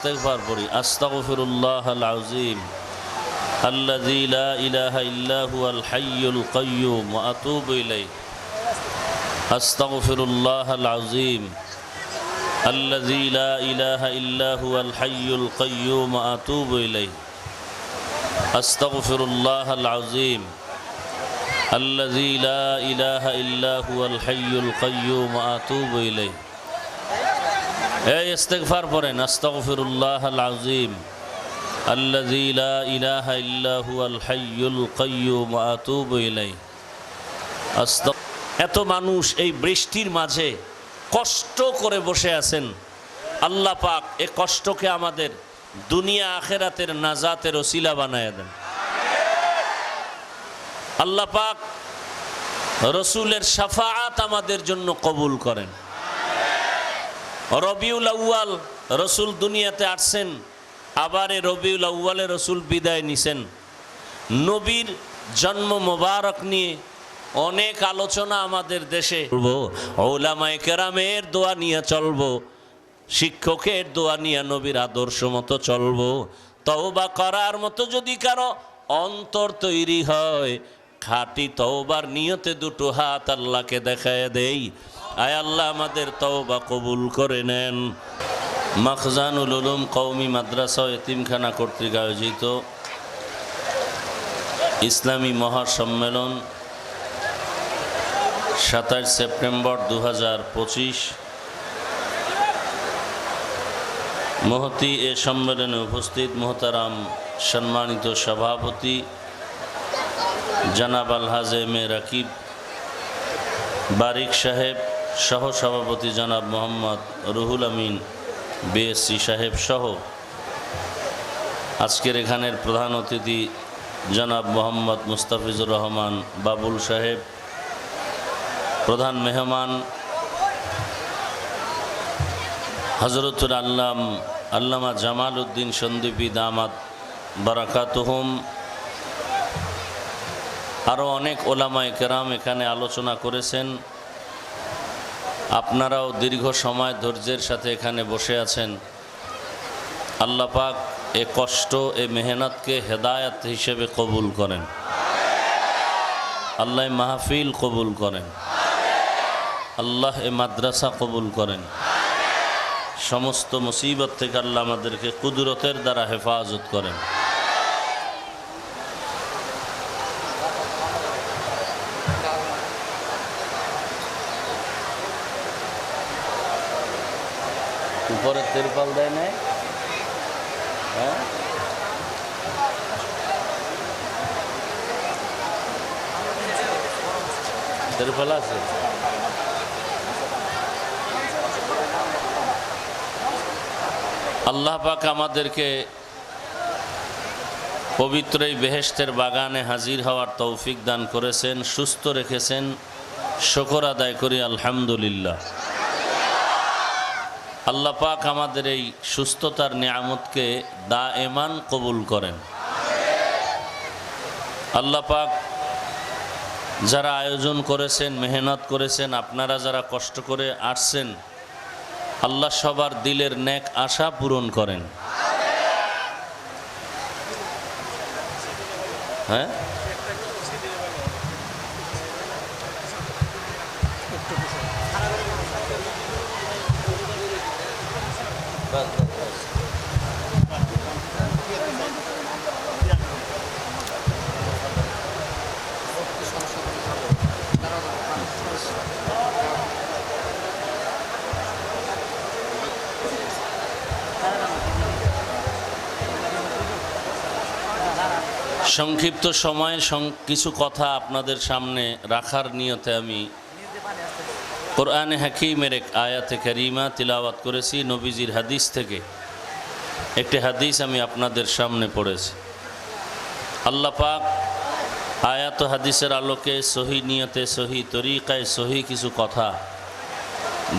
ইস্তিগফার পড়ি আস্তাগফিরুল্লাহাল আযীম আল্লাযী লা ইলাহা ইল্লা হুয়াল হাইয়ুল কাইয়্যুম ওয়া আতুবু ইলাইহি আস্তাগফিরুল্লাহাল আযীম আল্লাযী লা ইলাহা ইল্লা হুয়াল হাইয়ুল কাইয়্যুম ওয়া আতুবু ইলাইহি আস্তাগফিরুল্লাহাল আযীম আল্লাযী লা ইলাহা ইল্লা হুয়াল হাইয়ুল কাইয়্যুম ওয়া আতুবু ইলাইহি এই ইস্তিগফার পড়েন আস্তাগফিরুল্লাহাল আযীম আল্লাযী লা ইলাহা ইল্লা হুয়াল হাইয়ুল কাইয়্যুম ওয়া আতুবু ইলাইহি। এত মানুষ এই বৃষ্টির মাঝে কষ্ট করে বসে আছেন, আল্লাহ পাক এই কষ্টকে আমাদের দুনিয়া আখিরাতের নাজাতের ওসিলা বানায়া দেন। আল্লাহ পাক রাসূলের শাফাআত আমাদের জন্য কবুল করেন। রবিউল আউয়াল রসুল দুনিয়াতে আসছেন, আবার এই রবিউল আউয়ালে রসুল বিদায় নিছেন। নবীর জন্ম মোবারক নিয়ে অনেক আলোচনা আমাদের দেশে। উলামায়ে কেরামের দোয়া নিয়ে চলবো, শিক্ষকের দোয়া নিয়ে নবীর আদর্শ মতো চলবো। তওবা করার মতো যদি কারো অন্তর তৈরি হয়, খাঁটি তওবার নিয়তে দুটো হাত আল্লাহকে দেখায় দেই। আয় আল্লাহ আমাদের তওবা কবুল করে নেন। মাখজানুল উলুম কওমি মাদ্রাসা এতিমখানা কর্তৃক আয়োজিত ইসলামী মহাসম্মেলন 27 সেপ্টেম্বর 2025 মহতি এ সম্মেলনে উপস্থিত মোহতারাম সম্মানিত সভাপতি জনাব আলহাজ এম এ রাকিব বারিক সাহেব, সহসভাপতি জনাব মোহাম্মদ রুহুল আমিন বিএসসি সাহেব সহ আজকের এখানের প্রধান অতিথি জনাব মোহাম্মদ মুস্তাফিজুর রহমান বাবুল সাহেব, প্রধান মেহমান হযরতুল আল্লামা জামাল উদ্দিন সন্দীপী দামাত বারাকাতুহুম, আরও অনেক ওলামায়ে কেরাম এখানে আলোচনা করেছেন। আপনারাও দীর্ঘ সময় ধৈর্যের সাথে এখানে বসে আছেন। আল্লাহ পাক এ কষ্ট এ মেহনতকে হেদায়েত হিসেবে কবুল করেন। আল্লাহ মাহফিল কবুল করেন। আল্লাহ এ মাদ্রাসা কবুল করেন। সমস্ত মুসিবত থেকে আল্লাহ আমাদেরকে কুদরতের দ্বারা হেফাজত করেন। উপরে তিরপাল দেয় নাই? হ্যাঁ, তিরপাল আছে। আল্লাহ পাক আমাদেরকে পবিত্র এই বেহেশতের বাগানে হাজির হওয়ার তৌফিক দান করেছেন, সুস্থ রেখেছেন। শুকর আদায় করি আলহামদুলিল্লাহ। আল্লাহ পাক আমাদের এই সুস্থতার নিয়ামতকে দায়েমান কবুল করেন। আল্লাহ পাক যারা আয়োজন করেছেন, মেহনত করেছেন, আপনারা যারা কষ্ট করে আসছেন, আল্লাহ সবার দিলের নেক আশা পূরণ করেন। হ্যাঁ, সংক্ষিপ্ত সময়ে কিছু কথা আপনাদের সামনে রাখার নিয়তে আমি কোরআনে হাকিমের এক আয়াতে কারিমা তিলাওয়াত করেছি। নবীজির হাদিস থেকে একটি হাদিস আমি আপনাদের সামনে পড়েছি। আল্লাহ পাক আয়াত হাদিসের আলোকে সহি নিয়তে, সহি তরিকায়, সহি কিছু কথা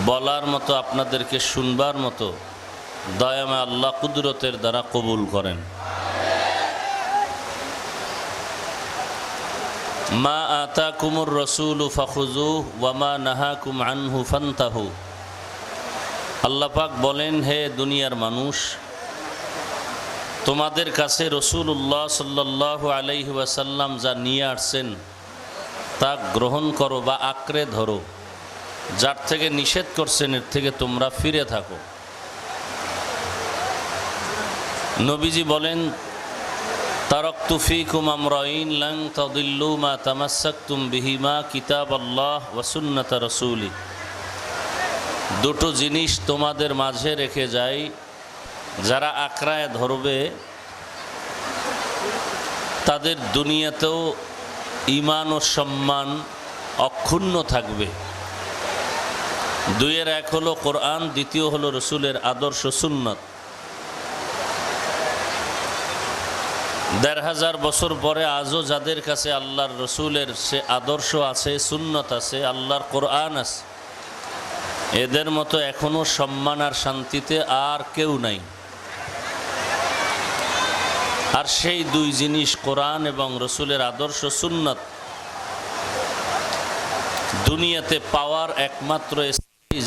বলার মতো, আপনাদেরকে শুনবার মতো দয়াময় আল্লাহ কুদরতের দ্বারা কবুল করেন। মা আতাকুমুর রাসূলু ফাখুযুহু ওয়া মা নাহাকুম আনহু ফান্তাহু। আল্লাহ পাক বলেন, হে দুনিয়ার মানুষ, তোমাদের কাছে রাসূলুল্লাহ সাল্লাল্লাহু আলাইহি ওয়াসাল্লাম যা নিয়ে আসছেন তা গ্রহণ করো বা আঁকড়ে ধরো, যার থেকে নিষেধ করছেন এর থেকে তোমরা ফিরে থাকো। নবীজি বলেন, তারাকতু ফীকুম আমরাইন লান তাদিল্লু মা তামাসসাকতুম বিহিমা কিতাবাল্লাহ ওয়া সুন্নাত রাসূলি। দুটো জিনিস তোমাদের মাঝে রেখে যাই, যারা আঁকড়ায় ধরবে তাদের দুনিয়াতেও ঈমান ও সম্মান অক্ষুণ্ণ থাকবে। দুইয়ের এক হলো কোরআন, দ্বিতীয় হলো রসুলের আদর্শ সুন্নত। ১৫০০ বছর পরে আজও যাদের কাছে আল্লাহর রসুলের সে আদর্শ আছে, সুন্নত আছে, আল্লাহর কোরআন আছে, এদের মতো এখনো সম্মান আর শান্তিতে আর কেউ নাই। আর সেই দুই জিনিস কোরআন এবং রসুলের আদর্শ সুন্নত দুনিয়াতে পাওয়ার একমাত্র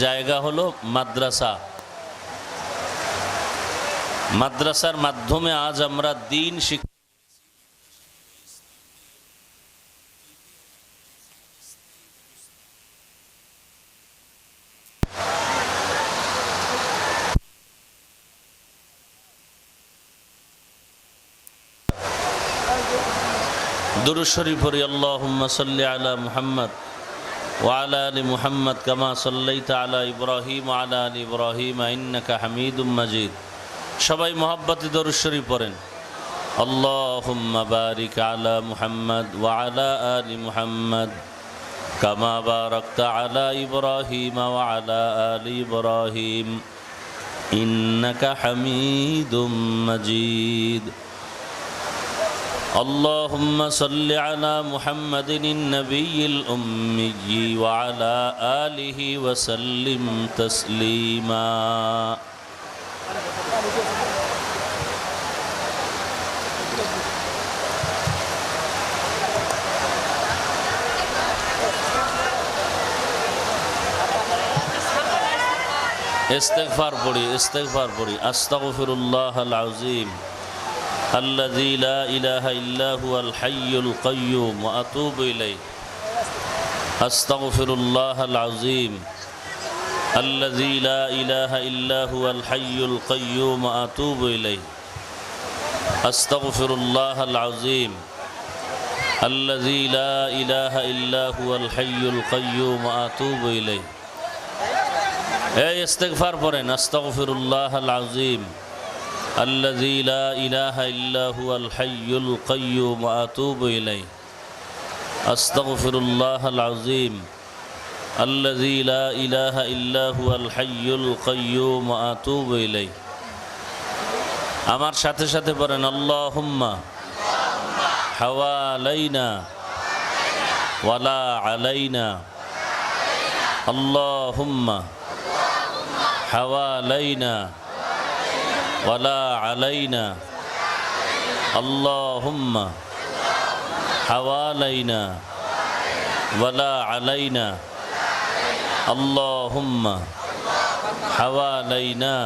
জায়গা হলো মাদ্রাসা। মাদ্রাসার মাধ্যমে আজ আমরা দ্বীন শিক্ষা দুরূদ শরীফ পড়ি, আল্লাহুম্মা সাল্লি আলা মুহাম্মদ ওয়া আলা আলি মুহাম্মদ কামা সাল্লাইতা আলা ইব্রাহিম ওয়া আলা আলি ইব্রাহিম ইন্নাকা হামিদুম মাজিদ। সবাই মহব্বতে দুরূদ শরীফ পড়েন। আল্লাহুম্মা বারিক আলা মুহাম্মদ ওয়া আলা আলি মুহাম্মদ কামা বারাকতা আলা ইব্রাহিম ওয়া আলা আলি ইব্রাহিম ইন্নাকা হামিদুম মাজিদ। اللهم صل على محمد النبي الأمي وعلى آله وسلم تسليما। استغفار পড়ি আস্তাগফিরুল্লাহাল আযীম الذي لا إله إلا هو الحي القيوم وأتوب إليه أستغفر الله العظيم الذي لا إله إلا هو الحي القيوم وأتوب إليه أستغفر الله العظيم الذي لا إله إلا هو الحي القيوم وأتوب إليه أي استغفار পড়েন أستغفر الله العظيم الذي لا إله إلا هو الحي القيوم وأتوب إليه أستغفر الله العظيم الذي لا إله إلا هو الحي القيوم وأتوب إليه আমার সাথে সাথে পড়েন আল্লাহুম্মা হাওয়ালাইনা ওয়ালা আলাইনা আল্লাহুম্মা হাওয়ালাইনা ولا علينا اللهم حوالينا ولا علينا اللهم حوالينا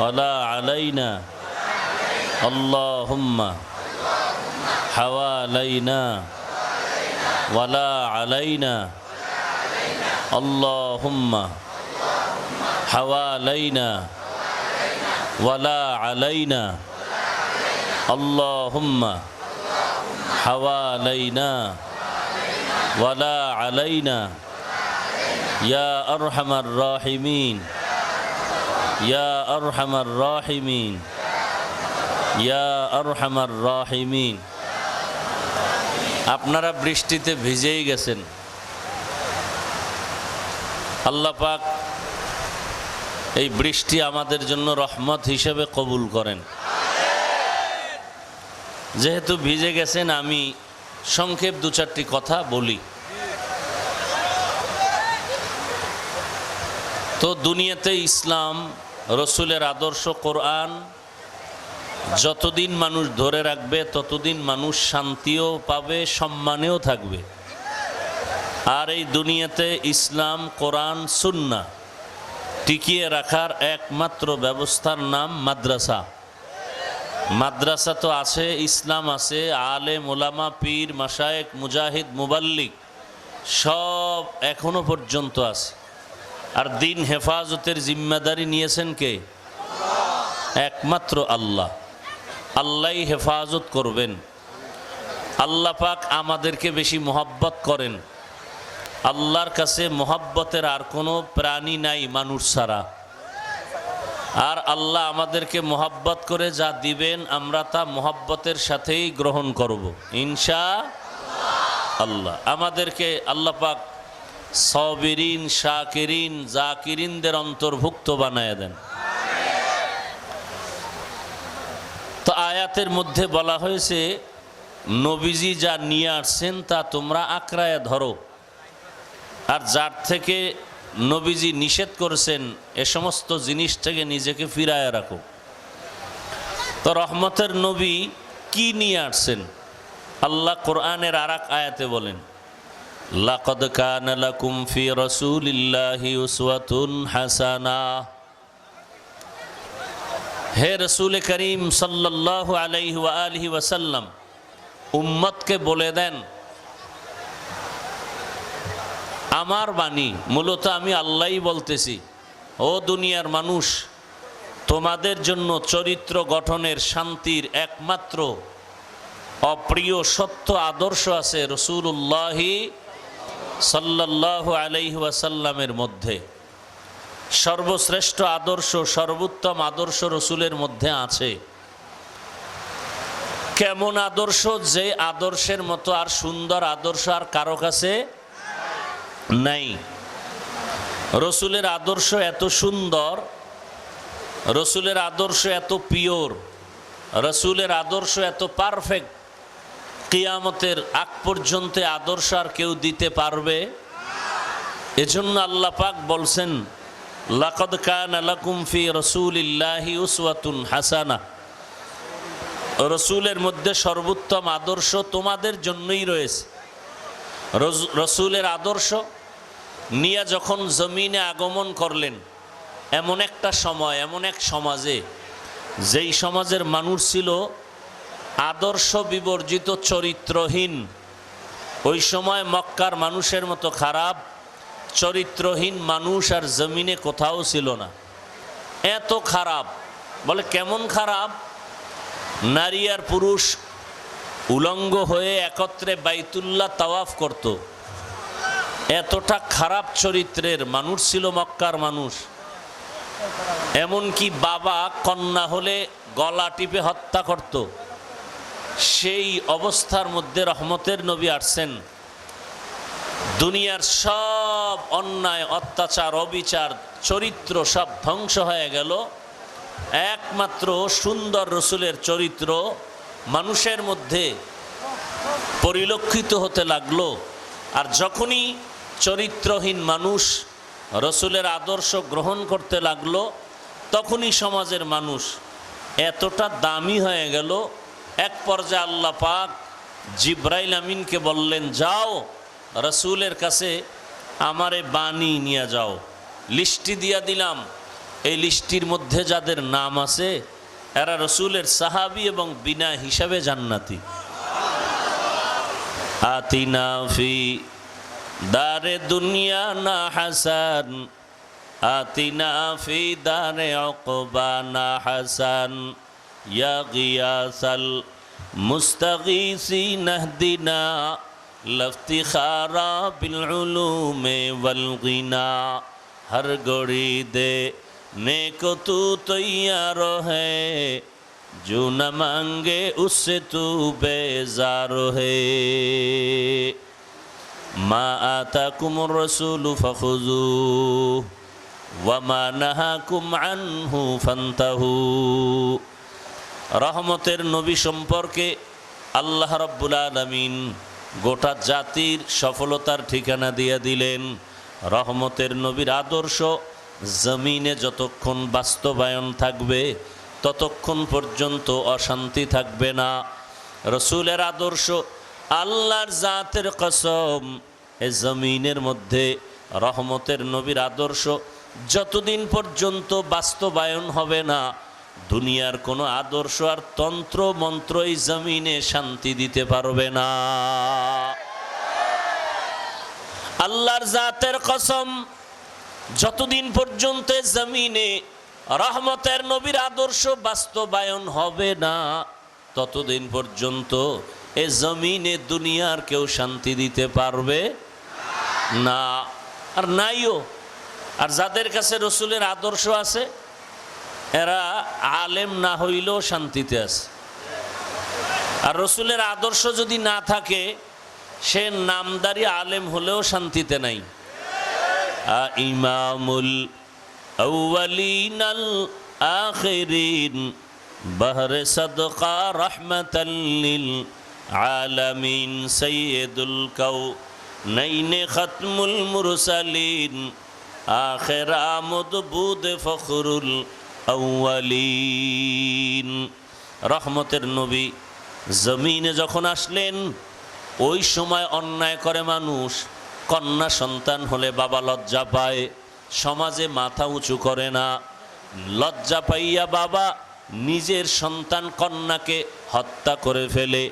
ولا علينا اللهم حوالينا ولا علينا اللهم حوالينا ولا علينا اللهم حوالينا ولا علينا يا أرحم الراحمين يا أرحم الراحمين يا أرحم الراحمين। আপনারা বৃষ্টিতে ভিজেই গেছেন, আল্লাহ পাক এই বৃষ্টি আমাদের জন্য রহমত হিসেবে কবুল করেন। যেহেতু ভিজে গেছেন আমি সংক্ষেপ দু চারটি কথা বলি। তো দুনিয়াতে ইসলাম, রসুলের আদর্শ কোরআন যতদিন মানুষ ধরে রাখবে ততদিন মানুষ শান্তিও পাবে, সম্মানেও থাকবে। আর এই দুনিয়াতে ইসলাম, কোরআন, সুন্নাহ টিকিয়ে রাখার একমাত্র ব্যবস্থার নাম মাদ্রাসা। মাদ্রাসা তো আছে, ইসলাম আছে, আলেম ওলামা পীর মাশায়েখ মুজাহিদ মুবাল্লিগ সব এখনো পর্যন্ত আছে। আর দিন হেফাজতের জিম্মাদারি নিয়েছেন কে? একমাত্র আল্লাহ। আল্লাহই হেফাজত করবেন। আল্লাহ পাক আমাদেরকে বেশি মহব্বত করেন। আল্লাহর কাছে মহব্বতের আর কোনো প্রাণী নাই মানুষ ছাড়া। আর আল্লাহ আমাদেরকে মহব্বত করে যা দিবেন আমরা তা মহব্বতের সাথেই গ্রহণ করব ইনশাআল্লাহ। আমাদেরকে আল্লাহ পাক সাবিরিন শাকিরিন জাকিরিনদের অন্তর্ভুক্ত বানায় দেন। তো আয়াতের মধ্যে বলা হয়েছে নবীজি যা নিয়ে আসছেন তা তোমরা আঁকড়ায় ধরো, আর যার থেকে নবীজি নিষেধ করেছেন এ সমস্ত জিনিস থেকে নিজেকে ফিরায় রাখো। তো রহমতের নবী কি নিয়ে আসছেন? আল্লাহ কোরআনের আরেক আয়াতে বলেন, লাকাদ কানা লাকুম ফি রাসূলিল্লাহি উসওয়াতুন হাসানাহ। হে রসুল করিম সাল্লাল্লাহু আলাইহি ওয়া আলিহি ওয়াসাল্লাম, উম্মতকে বলে দেন, আমার বাণী মূলত আমি আল্লাহই বলতেছি, ও দুনিয়ার মানুষ, তোমাদের জন্য চরিত্র গঠনের শান্তির একমাত্র অপ্রিয় সত্য আদর্শ আছে রাসূলুল্লাহি সাল্লাল্লাহু আলাইহি ওয়াসাল্লামের মধ্যে। সর্বশ্রেষ্ঠ আদর্শ, সর্বোত্তম আদর্শ রসুলের মধ্যে আছে। কেমন আদর্শ? যে আদর্শের মতো আর সুন্দর আদর্শ আর কারো কাছে নাই। রসুলের আদর্শ এত সুন্দর, রসুলের আদর্শ এত পিওর, রসুলের আদর্শ এত পারফেক্ট, কিয়ামতের আগ পর্যন্ত আদর্শ আর কেউ দিতে পারবে? এজন্য আল্লাহ পাক বলছেন, লাকাদ কানা লাকুম ফি রাসূলিল্লাহি উসওয়াতুন হাসানাহ। রসুলের মধ্যে সর্বোত্তম আদর্শ তোমাদের জন্যই রয়েছে। রসুলের আদর্শ নিয়ে যখন জমিনে আগমন করলেন, এমন একটা সময়, এমন এক সমাজে, যেই সমাজের মানুষ ছিল আদর্শ বিবর্জিত, চরিত্রহীন। ওই সময় মক্কার মানুষের মতো খারাপ চরিত্রহীন মানুষ আর জমিনে কোথাও ছিল না। এত খারাপ, বলে কেমন খারাপ? নারী আর পুরুষ উলঙ্গ হয়ে একত্রে বাইতুল্লাহ তাওয়াফ করত। এতটা খারাপ চরিত্রের মানুষ ছিল মক্কার মানুষ। এমনকি বাবা কন্যা হলে গলা টিপে হত্যা করত। সেই অবস্থার মধ্যে রহমতের নবী আসছেন। দুনিয়ার সব অন্যায় অত্যাচার অবিচার চরিত্র সব ধ্বংস হয়ে গেল, একমাত্র সুন্দর রসুলের চরিত্র মানুষের মধ্যে পরিলক্ষিত হতে লাগলো। আর যখনই চরিত্রহীন মানুষ রসুলের আদর্শ গ্রহণ করতে লাগলো, তখনই সমাজের মানুষ এতটা দামি হয়ে গেল, এক পর্যায়ে আল্লাহ পাক জিব্রাইল আমিনকে বললেন, যাও রসুলের কাছে আমারে বাণী নিয়ে যাও, লিস্টি দিয়া দিলাম। এই লিস্টির মধ্যে যাদের নাম আছে এরা রসুলের সাহাবী এবং বিনা হিসাবে জান্নাতি। আতিনা ফি দারে দুনিয়া না হাসান, আতিনা ফি দারে উকবা না হাসান, ইয়া গিয়াসাল মুস্তাগীসিন ইহদিনা লফতিখারা বিল উলুমে ওয়াল গিনা। हर घड़ी दे ने को तू तैयार है, जो न मांगे उससे तू बेजार है। मा आताकुम रसूल फखुजूह वमा नहाकुम अन्हु फंतहू। रहमतेर नबी सम्पर्के आल्लाह रब्बुल आलामीन गोटा जातिर सफलतार ठिकाना दिया दिलेन। রহমতের নবীর আদর্শ জমিনে যতক্ষণ বাস্তবায়ন থাকবে ততক্ষণ পর্যন্ত অশান্তি থাকবে না। রসুলের আদর্শ, আল্লাহর জাতের কসম, এ জমিনের মধ্যে রহমতের নবীর আদর্শ যতদিন পর্যন্ত বাস্তবায়ন হবে না দুনিয়ার কোনো আদর্শ আর তন্ত্র মন্ত্র এই জমিনে শান্তি দিতে পারবে না। আল্লাহর জাতের কসম, যতদিন পর্যন্ত জমিনে রহমতের নবীর আদর্শ বাস্তবায়ন হবে না, ততদিন পর্যন্ত এ জমিনে দুনিয়ার কেউ শান্তি দিতে পারবে না, আর নাইও। আর যাদের কাছে রসুলের আদর্শ আছে এরা আলেম না হইলেও শান্তিতে আছে। আর রসুলের আদর্শ যদি না থাকে সে নামদারি আলেম হলেও শান্তিতে নাই। ইমামুল আউয়ালিন আল আখিরিন বাহরে সাদকা রাহমাতাল লিল আলামিন সাইয়্যিদুল কাউনাইন খাতমুল মুরসালিন আখির আমদ বুদ ফখরুল আউয়ালিন। রহমতের নবী জমিনে যখন আসলেন, ওই সময় অন্যায় করে মানুষ, কন্যা সন্তান হলে বাবা লজ্জা পায়, সমাজে মাথা উঁচু করে না। লজ্জা পাইয়া বাবা নিজের সন্তান কন্যাকে হত্যা করে ফেলে।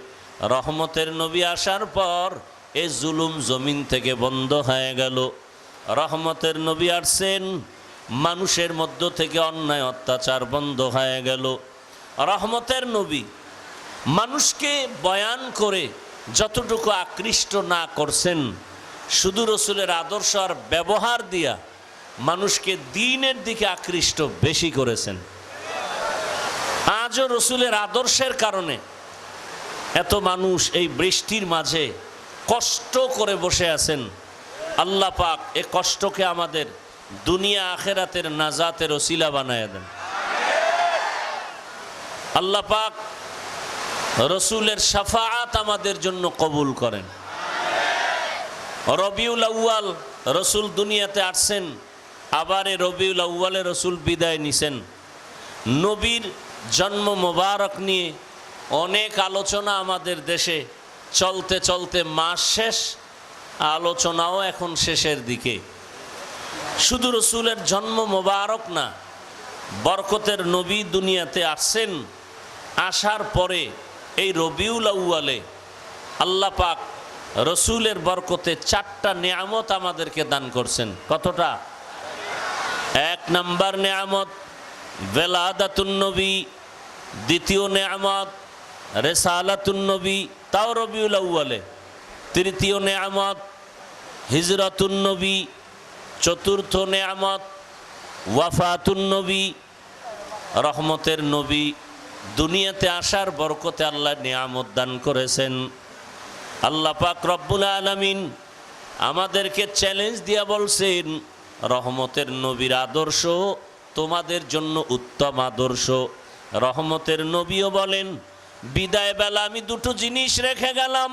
রহমতের নবী আসার পর এ জুলুম জমিন থেকে বন্ধ হয়ে গেল। রহমতের নবী আসছেন, মানুষের মধ্য থেকে অন্যায় অত্যাচার বন্ধ হয়ে গেল। রহমতের নবী মানুষকে বয়ান করে যতটুকু আকৃষ্ট না করছেন, শুধু রসুলের আদর্শ আর ব্যবহার দিয়া মানুষকে দ্বীনের দিকে আকৃষ্ট বেশি করেছেন। আজও রসুলের আদর্শের কারণে এত মানুষ এই বৃষ্টির মাঝে কষ্ট করে বসে আছেন। আল্লাহ পাক এ কষ্টকে আমাদের দুনিয়া আখেরাতের নাজাতের ওসিলা বানায় দেন। আল্লাহ পাক রসুলের শাফাআত আমাদের জন্য কবুল করেন। রবিউল আউয়াল রসুল দুনিয়াতে আসছেন, আবার এ রবিউল আউয়ালে রসুল বিদায় নিছেন। নবীর জন্ম মোবারক নিয়ে অনেক আলোচনা আমাদের দেশে চলতে চলতে মাস শেষ, আলোচনাও এখন শেষের দিকে। শুধু রসুলের জন্ম মোবারক না, বরকতের নবী দুনিয়াতে আসছেন, আসার পরে এই রবিউল আউয়ালে আল্লাহ পাক রসুলের বরকতে 4টা নেয়ামত আমাদেরকে দান করছেন। কতটা? 1 নাম্বার নেয়ামত বেলাদাতুন নবী, দ্বিতীয় নেয়ামত রেসালাতুন নবী, তাও রবিউল আউয়ালে, তৃতীয় নেয়ামত হিজরতুন নবী, চতুর্থ নেয়ামত ওয়াফাতুন নবী। রহমতের নবী দুনিয়াতে আসার বরকতে আল্লাহ নিয়ামত দান করেছেন। আল্লাহ পাক রব্বুল আলামিন আমাদেরকে চ্যালেঞ্জ দিয়া বলছেন, রহমতের নবীর আদর্শ তোমাদের জন্য উত্তম আদর্শ। রহমতের নবীও বলেন, বিদায় বেলা আমি 2টো জিনিস রেখে গেলাম,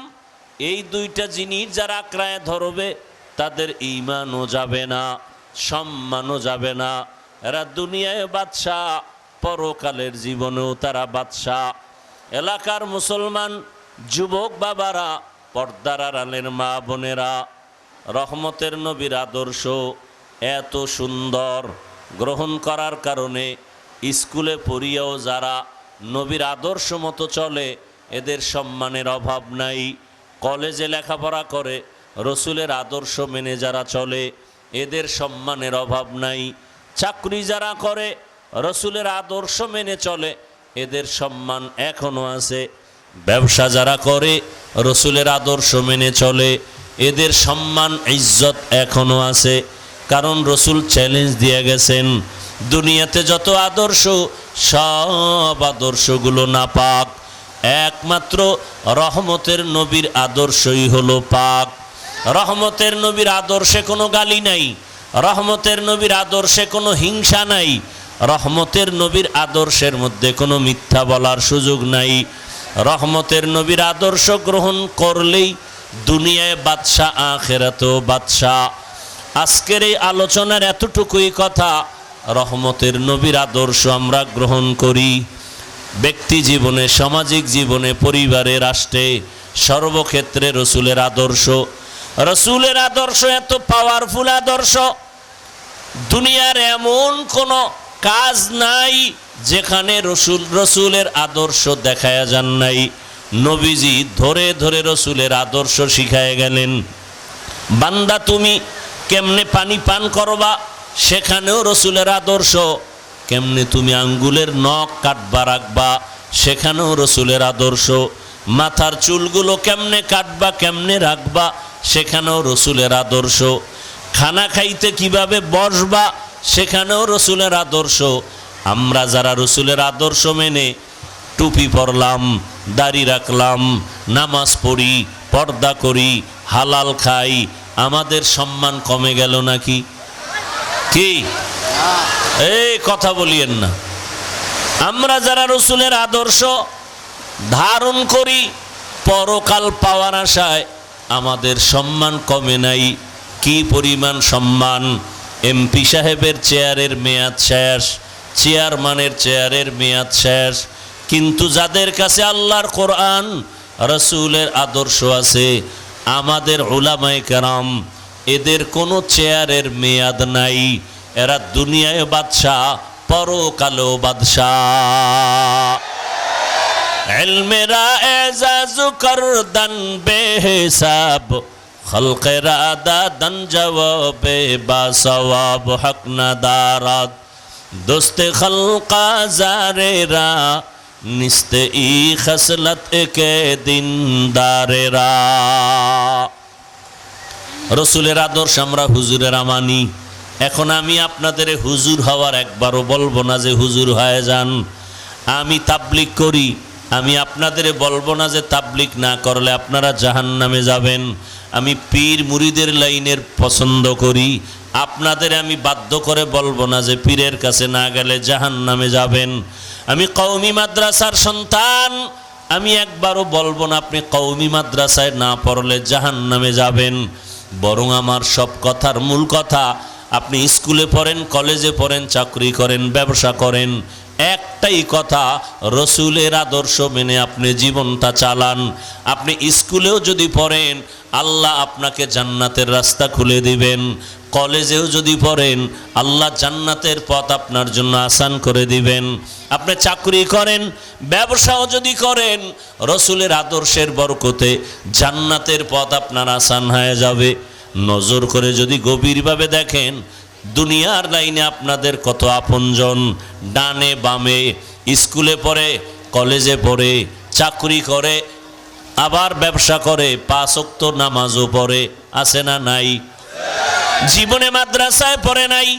এই 2টা জিনিস যারা আঁকড়ায় ধরবে তাদের ঈমানও যাবে না, সম্মানও যাবে না। এরা দুনিয়ায় বাদশাহ, পরকালের জীবনেও তারা বাদশাহ। এলাকার মুসলমান যুবক বাবারা, পর্দার আড়ালের মা বোনেরা, রহমতের নবীর আদর্শ এত সুন্দর, গ্রহণ করার কারণে স্কুলে পড়িয়াও যারা নবীর আদর্শ মতো চলে এদের সম্মানের অভাব নাই। কলেজে লেখাপড়া করে রসুলের আদর্শ মেনে যারা চলে এদের সম্মানের অভাব নাই। চাকরি যারা করে রসুলের আদর্শ মেনে চলে এদের সম্মান এখনো আছে। ব্যবসা যারা করে রসুলের আদর্শ মেনে চলে এদের সম্মান ইজ্জত এখনো আছে। কারণ রসুল চ্যালেঞ্জ দিয়ে গেছেন, দুনিয়াতে যত আদর্শ সব আদর্শগুলো নাপাক, একমাত্র রহমতের নবীর আদর্শই হলো পাক। রহমতের নবীর আদর্শে কোনো গালি নাই, রহমতের নবীর আদর্শে কোনো হিংসা নাই, রহমতের নবীর আদর্শের মধ্যে কোনো মিথ্যা বলার সুযোগ নাই। রহমতের নবীর আদর্শ গ্রহণ করলেই দুনিয়ায় বাদশাহ, আখিরাতেও বাদশাহ। আজকের এই আলোচনার এতটুকুই কথা, রহমতের নবীর আদর্শ আমরা গ্রহণ করি। ব্যক্তি জীবনে, সামাজিক জীবনে, পরিবারে, রাষ্ট্রে, সর্বক্ষেত্রে রসুলের আদর্শ, রসুলের আদর্শ এত পাওয়ারফুল আদর্শ, দুনিয়ার এমন কোনো কাজ নাই যেখানে রসুলের আদর্শ দেখায়া যান নাই, নবীজি ধরে ধরে রসুলের আদর্শ শিখায় গেলেন। বান্দা তুমি কেমনে পানি পান করবা, সেখানেও রসুলের আদর্শ। কেমনে তুমি আঙ্গুলের নখ কাটবা রাখবা, সেখানেও রসুলের আদর্শ। মাথার চুলগুলো কেমনে কাটবা কেমনে রাখবা, সেখানেও রসুলের আদর্শ। খানা খাইতে কিভাবে বসবা, সেখানেও রসুলের আদর্শ। আমরা যারা রসুলের আদর্শ মেনে টুপি পরলাম, দাড়ি রাখলাম, নামাজ পড়ি, পর্দা করি, হালাল খাই, আমাদের সম্মান কমে গেল নাকি? কি এই কথা বলিয়েন না। আমরা যারা রসুলের আদর্শ ধারণ করি, পরকাল পাওয়ার আশায় আমাদের সম্মান কমে নাই। কি পরিমাণ সম্মান! এমপি সাহেবের চেয়ারের মেয়াদ শেষ, চেয়ারম্যানের চেয়ারের মেয়াদ শেষ, কিন্তু যাদের কাছে আল্লাহর কোরআন রসুলের আদর্শ আছে, আমাদের উলামায়ে কেরাম, এদের কোনো চেয়ারের মেয়াদ নাই। এরা দুনিয়ায় বাদশাহ, পরকালেও বাদশাহ। ইলমেরা এজাজু করদান বেহিসাব, খলকেরা দাদান জওয়াবে বাসওয়াব, হক নাদারাত দোস্তে খলকা জারেরা, নিস্তে ই খসলত কে দিনদারেরা। রসুলের আদর্শ আমরা হুজুরেরা মানি। এখন আমি আপনাদের হুজুর হওয়ার একবারও বলবো না যে হুজুর হয়ে যান। আমি তাবলিগ করি, আমি আপনাদের বলবো না যে তাবলিগ না করলে আপনারা জাহান্নামে যাবেন। আমি পীর মুরিদের লাইনের পছন্দ করি, আপনাদের আমি বাধ্য করে বলবো না যে পীরের কাছে না গেলে জাহান্নামে যাবেন। আমি কওমি মাদ্রাসার সন্তান, আমি একবারও বলবো না আপনি কওমি মাদ্রাসায় না পড়লে জাহান্নামে যাবেন। বরং আমার সব কথার মূল কথা, আপনি স্কুলে পড়েন, কলেজে পড়েন, চাকরি করেন, ব্যবসা করেন, একটাই কথা, রসুলের আদর্শ মেনে আপনি জীবনটা চালান। আপনি স্কুলেও যদি পড়েন, আল্লাহ আপনাকে জান্নাতের রাস্তা খুলে দিবেন। কলেজেও যদি পড়েন, আল্লাহ জান্নাতের পথ আপনার জন্য আসান করে দিবেন। আপনি চাকরি করেন, ব্যবসাও যদি করেন, রসুলের আদর্শের বরকতে জান্নাতের পথ আপনার আসান হয়ে যাবে। নজর করে যদি গভীরভাবে দেখেন, দুনিয়ার লাইনে আপনাদের কত আপনজন, ডানে বামে, স্কুলে পড়ে, কলেজে পড়ে, চাকরি করে, আবার ব্যবসা করে, 5 ওয়াক্ত নামাজও পড়ে, আছে না নাই? জীবনে মাদ্রাসায় পড়ে নাই,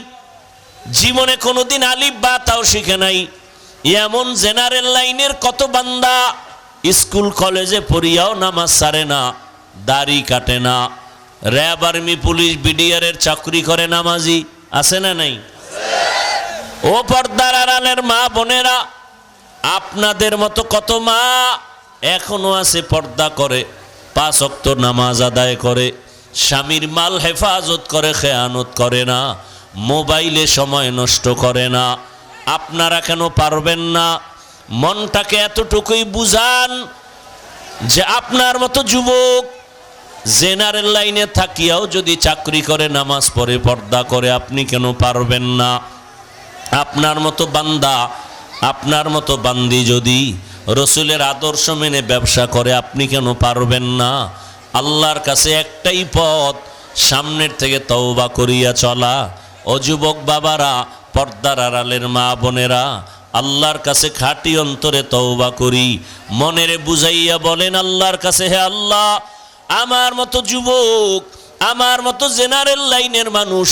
জীবনে কোনোদিন আলিফ বা তাও শিখে নাই, এমন জেনারেল লাইনের কত বান্দা স্কুল কলেজে পড়িয়াও নামাজ ছাড়ে না, দাড়ি কাটে না, র্যাব আর্মি পুলিশ বিডিআরের চাকরি করে, নামাজি, আছে না নাই? ও পর্দার আড়ালের মা বোনেরা, আপনাদের মতো কত মা এখনো আছে পর্দা করে, 5 ওয়াক্ত নামাজ আদায় করে, স্বামীর মাল হেফাজত করে, খেয়ানত করে না, মোবাইলে সময় নষ্ট করে না। আপনারা কেন পারবেন না? মনটাকে এতটুকুই বুঝান যে আপনার মতো যুবক জেনারেল লাইনে থাকিয়াও যদি চাকরি করে, নামাজ পড়ে, পর্দা করে, আপনি কেন পারবেন না? আপনার মতো বান্দা, আপনার মতো বান্দি যদি রসুলের আদর্শ মেনে ব্যবসা করে, আপনি কেন পারবেন না? আল্লাহর কাছে একটাই পথ, সামনের থেকে তওবা করিয়া চলা। ও যুবক বাবারা, পর্দার আড়ালের মা বোনেরা, আল্লাহর কাছে খাঁটি অন্তরে তওবা করি, মনেরে বুঝাইয়া বলেন আল্লাহর কাছে, হে আল্লাহ, আমার মতো যুবক, আমার মতো জেনারেল লাইনের মানুষ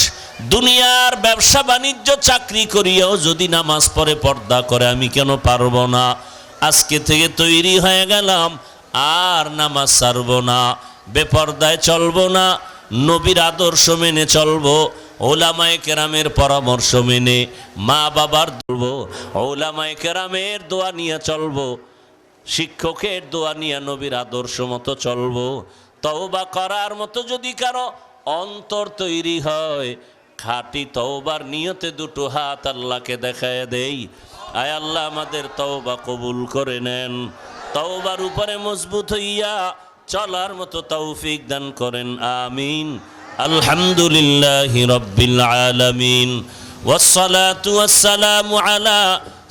দুনিয়ার ব্যবসা বাণিজ্য চাকরি করিয়াও যদি নামাজ পড়ে, পর্দা করে, আমি কেন পারবো না? আজকে থেকে তৈরি হয়ে গেলাম, আর নামাজ ছাড়বো না, বেপর্দায় চলবো না, নবীর আদর্শ মেনে চলবো, ওলামায়ে কেরামের পরামর্শ মেনে, মা বাবার চলবো, ওলামায়ে কেরামের দোয়া নিয়ে চলবো, শিক্ষকের দোয়া নিয়ে নবীর আদর্শ মতো চলবো। তওবা করার মতো যদি কারো অন্তর তৈরি হয়, খাঁটি তওবার নিয়তে দুটো হাত আল্লাহকে দেখায় দেই, আয় আল্লাহ আমাদের তওবা কবুল করে নেন। তওবার উপরে মজবুত হইয়া চলার মতো তৌফিক দান করেন, আমিন। আলহামদুলিল্লাহি রাব্বিল আলামিন, ওয়াসসালাতু ওয়াসসালামু আলা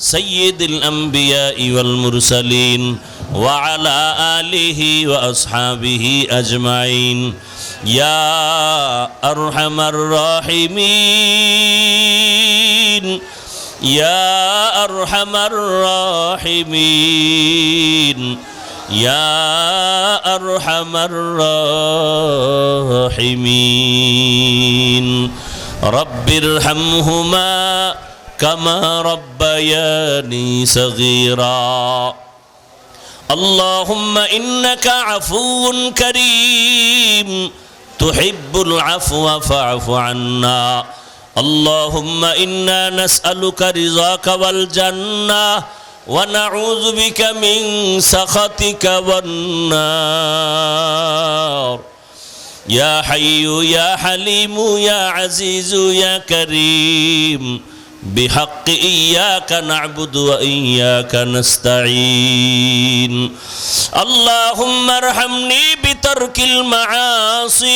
سيد الأنبياء والمرسلين وعلى آله وأصحابه أجمعين يا أرحم الراحمين يا أرحم الراحمين يا أرحم الراحمين رب ارحمهما كما ربياني صغيرا اللهم إنك عفو كريم تحب العفو فاعف عنا اللهم إنا نسألك رضاك والجنة ونعوذ بك من سخطك والنار يا حي يا حليم يا عزيز يا كريم بحق إياك نعبد وإياك نستعين اللهم ارحمني بترك المعاصي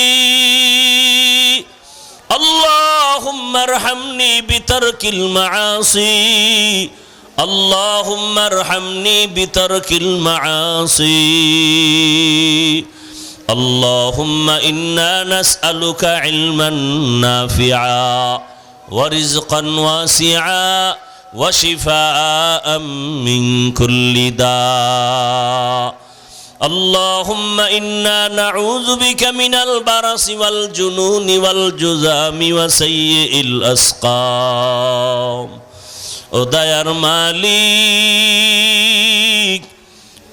اللهم ارحمني بترك المعاصي اللهم ارحمني بترك المعاصي اللهم إنا نسألك علما نافعا ورزقا واسعا وشفاء من كل داء اللهم إنا نعوذ بك من البرص والجنون والجذام وسيء الأسقام ও দয়ার মালিক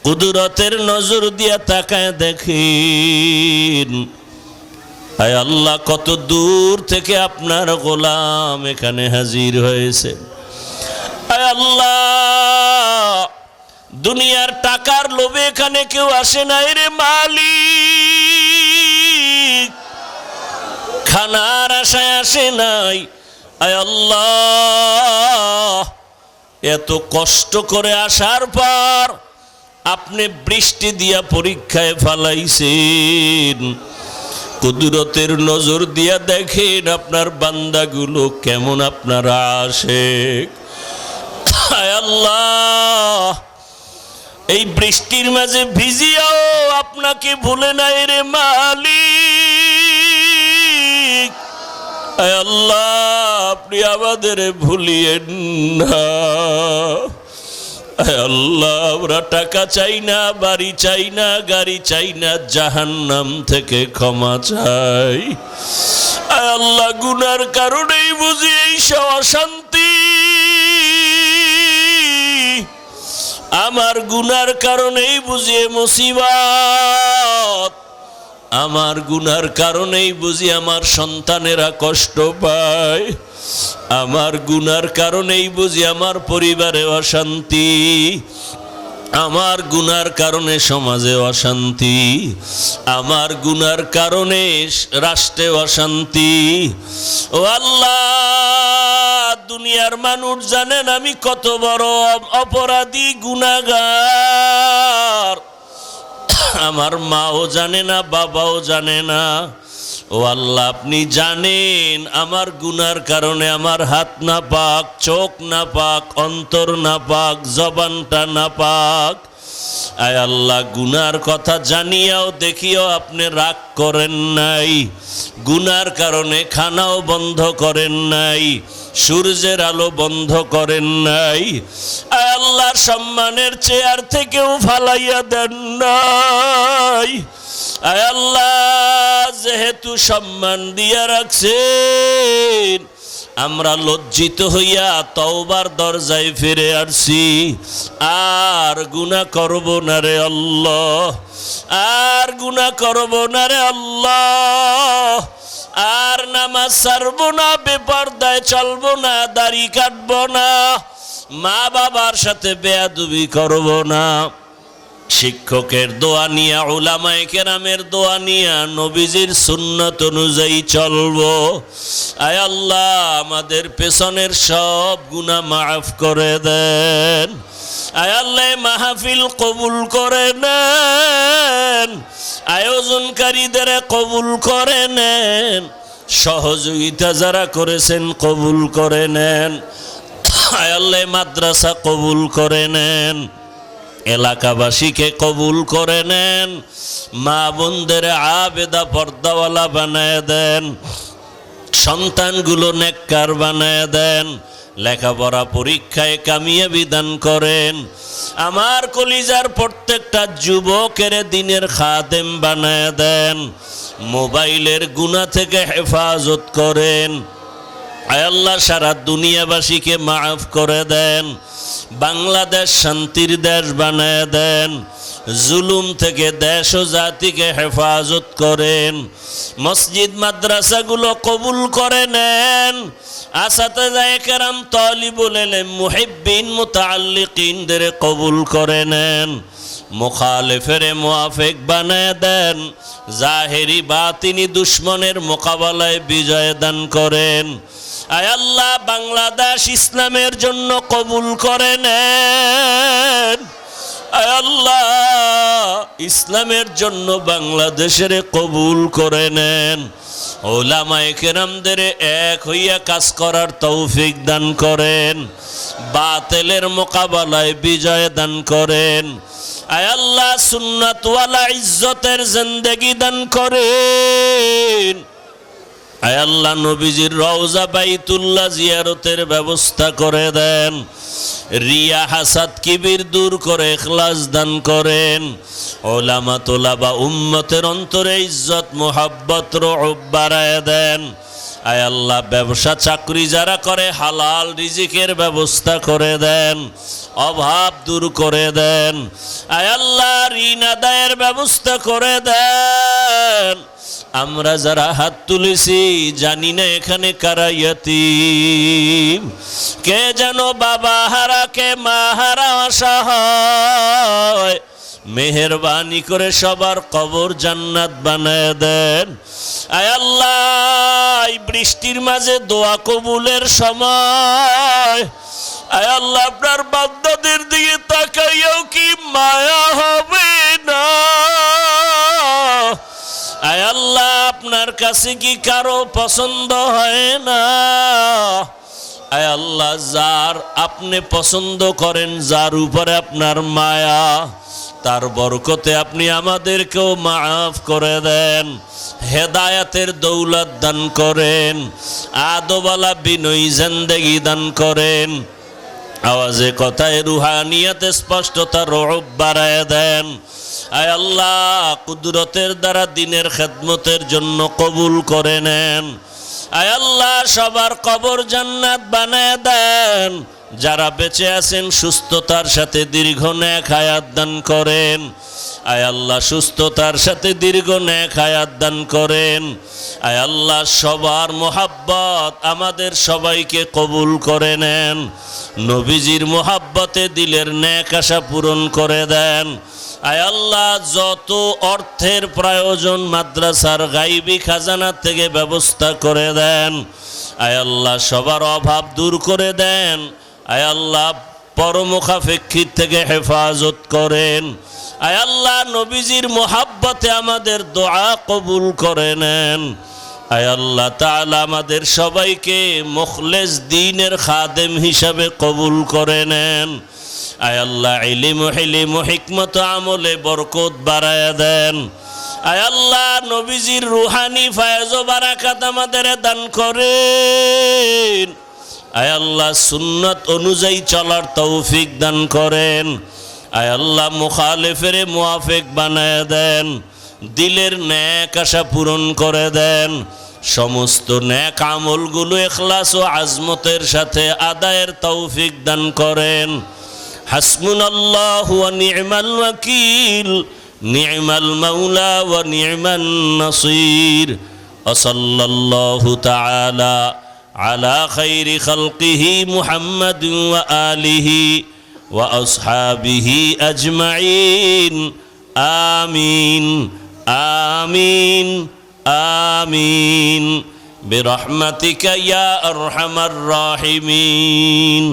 কুদরতের নজর দিয়া তাকায় দেখেন আয় আল্লাহ কত দূর থেকে আপনার গোলাম এখানে হাজির হয়েছে আয় আল্লাহ দুনিয়ার টাকার লোভে এখানে কেউ আসে নাই রে মালিক খানার আশায় আসে নাই আয় আল্লাহ এত কষ্ট করে আসার পর আপনি বৃষ্টি দিয়া পরীক্ষায় ফালাইছেন কুদরতের নজর দিয়া দেখেন আপনার বান্দাগুলো কেমন আপনার আশিক আয় আল্লাহ এই বৃষ্টির মাঝে ভিজিয়াও আপনাকে ভুলে নাই রে মালিক আয় আল্লাহ আপনি আমাদের ভুলিয়েন না আয় আল্লাহ আমরা টাকা চাই না বাড়ি চাই না গাড়ি চাই না জাহান্নাম থেকে ক্ষমা চাই আয় আল্লাহ গুনার কারণেই বুঝি এই অশান্তি আমার গুনার কারণেই বুঝি মুসিবত আমার গুনার কারণেই বুঝি আমার সন্তানেরা কষ্ট পায় আমার গুনার কারণেই বুঝি আমার পরিবারে অশান্তি আমার গুনার কারণে সমাজে অশান্তি আমার গুনার কারণে রাষ্ট্রে অশান্তি ও আল্লাহ দুনিয়ার মানুষ জানেন আমি কত বড় অপরাধী গুনাহগার আমার মাও জানে না বাবাও জানে না ও আল্লাহ আপনি জানেন আমার গুনার কারণে আমার হাত না পাক চোখ না পাক অন্তর না পাক জবানটা না পাক আয় আল্লাহ গুনার কথা জানিয়াও দেখিও আপনি রাগ করেন নাই গুনার কারণে খানাও বন্ধ করেন নাই সূর্যের আলো বন্ধ করেন নাই আয় আল্লাহর সম্মানের চেয়ার থেকেও ফালাইয়া দেন নাই আয় আল্লাহ যেহেতু সম্মান দিয়া রাখছেন আমরা লজ্জিত হইয়া তওবার দরজায় ফিরে আসছি আর গুনাহ করব না রে আল্লাহ আর গুনাহ করব না রে আল্লাহ আর নামাজ ছাড়বো না বেপরদায় চলবো না দাড়ি কাটবো না মা বাবার সাথে বেয়াদবি করব না শিক্ষকের দোয়া নিয়া উলামায়ে কেরামের দোয়া নিয়া নবীজির সুন্নাত অনুযায়ী চলবো আয় আল্লাহ আমাদের পেছনের সব গুনাহ মাফ করে দেন আয় আল্লাহ মাহফিল কবুল করে নেন আয়োজনকারীদের কবুল করে নেন সহযোগিতা যারা করেছেন কবুল করে নেন আয় আল্লাহ মাদ্রাসা কবুল করে নেন, এলাকাবাসীকে কবুল করে নেন, মা বোনদের আবেদা পর্দাওয়ালা বানায় দেন, সন্তানগুলো নেককার বানায় দেন, লেখাপড়া পরীক্ষায় কামিয়াবি দান করেন। আমার কলিজার প্রত্যেকটা যুবকের দিনের খাদেম বানায় দেন, মোবাইলের গুনাহ থেকে হেফাজত করেন। আয় আল্লাহ সারা দুনিয়াবাসীকে মাফ করে দেন, বাংলাদেশ শান্তির দেশ বানায় দেন, জুলুম থেকে দেশ ও জাতিকে হেফাজত করেন, মসজিদ মাদ্রাসাগুলো কবুল করে নেন, আসাতিজা কেরাম তালিবুল ইলম মুহিব্বিন মুতাআল্লিকিনদের কবুল করে নেন, মুখালিফের মুআফিক বানায় দেন, জাহেরি বাতিনি দুশ্মনের মোকাবেলায় বিজয় দান করেন। আয় আল্লাহ বাংলাদেশ ইসলামের জন্য কবুল করে নেন। আয় আল্লাহ ইসলামের জন্য বাংলাদেশের কবুল করে নেন। ওলামায়ে কেরামদের এক হইয়া কাজ করার তৌফিক দান করেন, বাতিলের মোকাবেলায় বিজয় দান করেন। আয় আল্লাহ সুন্নাত ওয়ালা ইজ্জতের জিন্দেগি দান করেন। আয় আল্লাহ নবীজির রওজা বাইতুল্লাহ জিয়ারতের ব্যবস্থা করে দেন, রিয়া হাসাদ কিবির দূর করে ইখলাস দান করেন। ওলামা তোলাবা উম্মতের অন্তরে ইজ্জত মোহাব্বত রউব বাড়ায় দেন। আয় আল্লাহ ব্যবসা চাকরি যারা করে হালাল রিজিকের ব্যবস্থা করে দেন, অভাব দূর করে দেন। আয় আল্লাহ ঋণ আদায়ের ব্যবস্থা করে দেন। আমরা যারা হাত তুলেছি জানি না এখানে কারা ইয়াতীম, কে যেন বাবা হারা, কে মা হারা অসহায়, মেহেরবানি করে সবার কবর জান্নাত বানায় দেন। আয় আল্লাহ বৃষ্টির মাঝে দোয়া কবুলের সময় আয় আল্লাহ আপনার বান্দাদের দিকে তাকাইয়াও কি মায়া হবে না? আয় আল্লাহ আপনার কাছে কি কারো পছন্দ হয় না? আয় আল্লাহ যার আপনি পছন্দ করেন, যার উপরে আপনার মায়া, তার বরকতে আপনি আমাদেরকেও মাফ করে দেন, হেদায়াতের দৌলত দান করেন, আদবালা বিনয়ী জিন্দেগি দান করেন, আওয়াজে কথায় রুহানিয়াতে স্পষ্টতা রউব বাড়ায় দেন। আয় আল্লাহ কুদরতের দ্বারা দিনের খেদমতের জন্য কবুল করে নেন। আয় আল্লাহ সবার কবর জান্নাত বানায় দেন। যারা বেঁচে আছেন সুস্থতার সাথে দীর্ঘ নেক হায়াত দান করেন। আয় আল্লাহ সুস্থতার সাথে দীর্ঘ নেক হায়াত দান করেন। আয় আল্লাহ সবার মোহাব্বত আমাদের সবাইকে কবুল করে নেন। নবীজির মোহাব্বতে দিলের নেক আশা পূরণ করে দেন। আয় আল্লাহ যত অর্থের প্রয়োজন মাদ্রাসার গাইবী খাজানা থেকে ব্যবস্থা করে দেন। আয় আল্লাহ সবার অভাব দূর করে দেন। আয় আল্লাহ পরমুখাপেক্ষিত থেকে হেফাজত করেন। আয় আল্লাহ নবীজির মোহাব্বতে আমাদের দোয়া কবুল করে নেন। আয় আল্লাহ তাআলা আমাদের সবাইকে মুখলেস দ্বীনের খাদেম হিসাবে কবুল করে নেন। আয় আল্লাহ ইলম হিলিম হিকমত আমলে বরকত বাড়ায়া দেন। আয় আল্লাহ নবীজির রুহানি ফায়েজ ও বারাকাত আমাদের দান করেন। আয় আল্লাহ সুন্নাত অনুযায়ী চলার তৌফিক দান করেন। আয় আল্লাহ মুখালিফের মুআফিক বানায় দেন। দিলের নেক আশা পূরণ করে দেন। সমস্ত নেক আমলগুলো ইখলাস ও আজমতের সাথে আদায়ের তৌফিক দান করেন। হাসবুনাল্লাহু ওয়া নি'মাল ওয়াকিল, নি'মাল মাওলা ওয়া নি'মান নাসির। ওয়া সাল্লাল্লাহু তাআলা আলা খাইরি খালকিহি মুহাম্মাদিন ওয়া আলিহি ওয়া আসহাবিহি আজমাইন। আমিন আমিন আমিন বিরহমাতিকা ইয়া আরহামার রাহিমিন।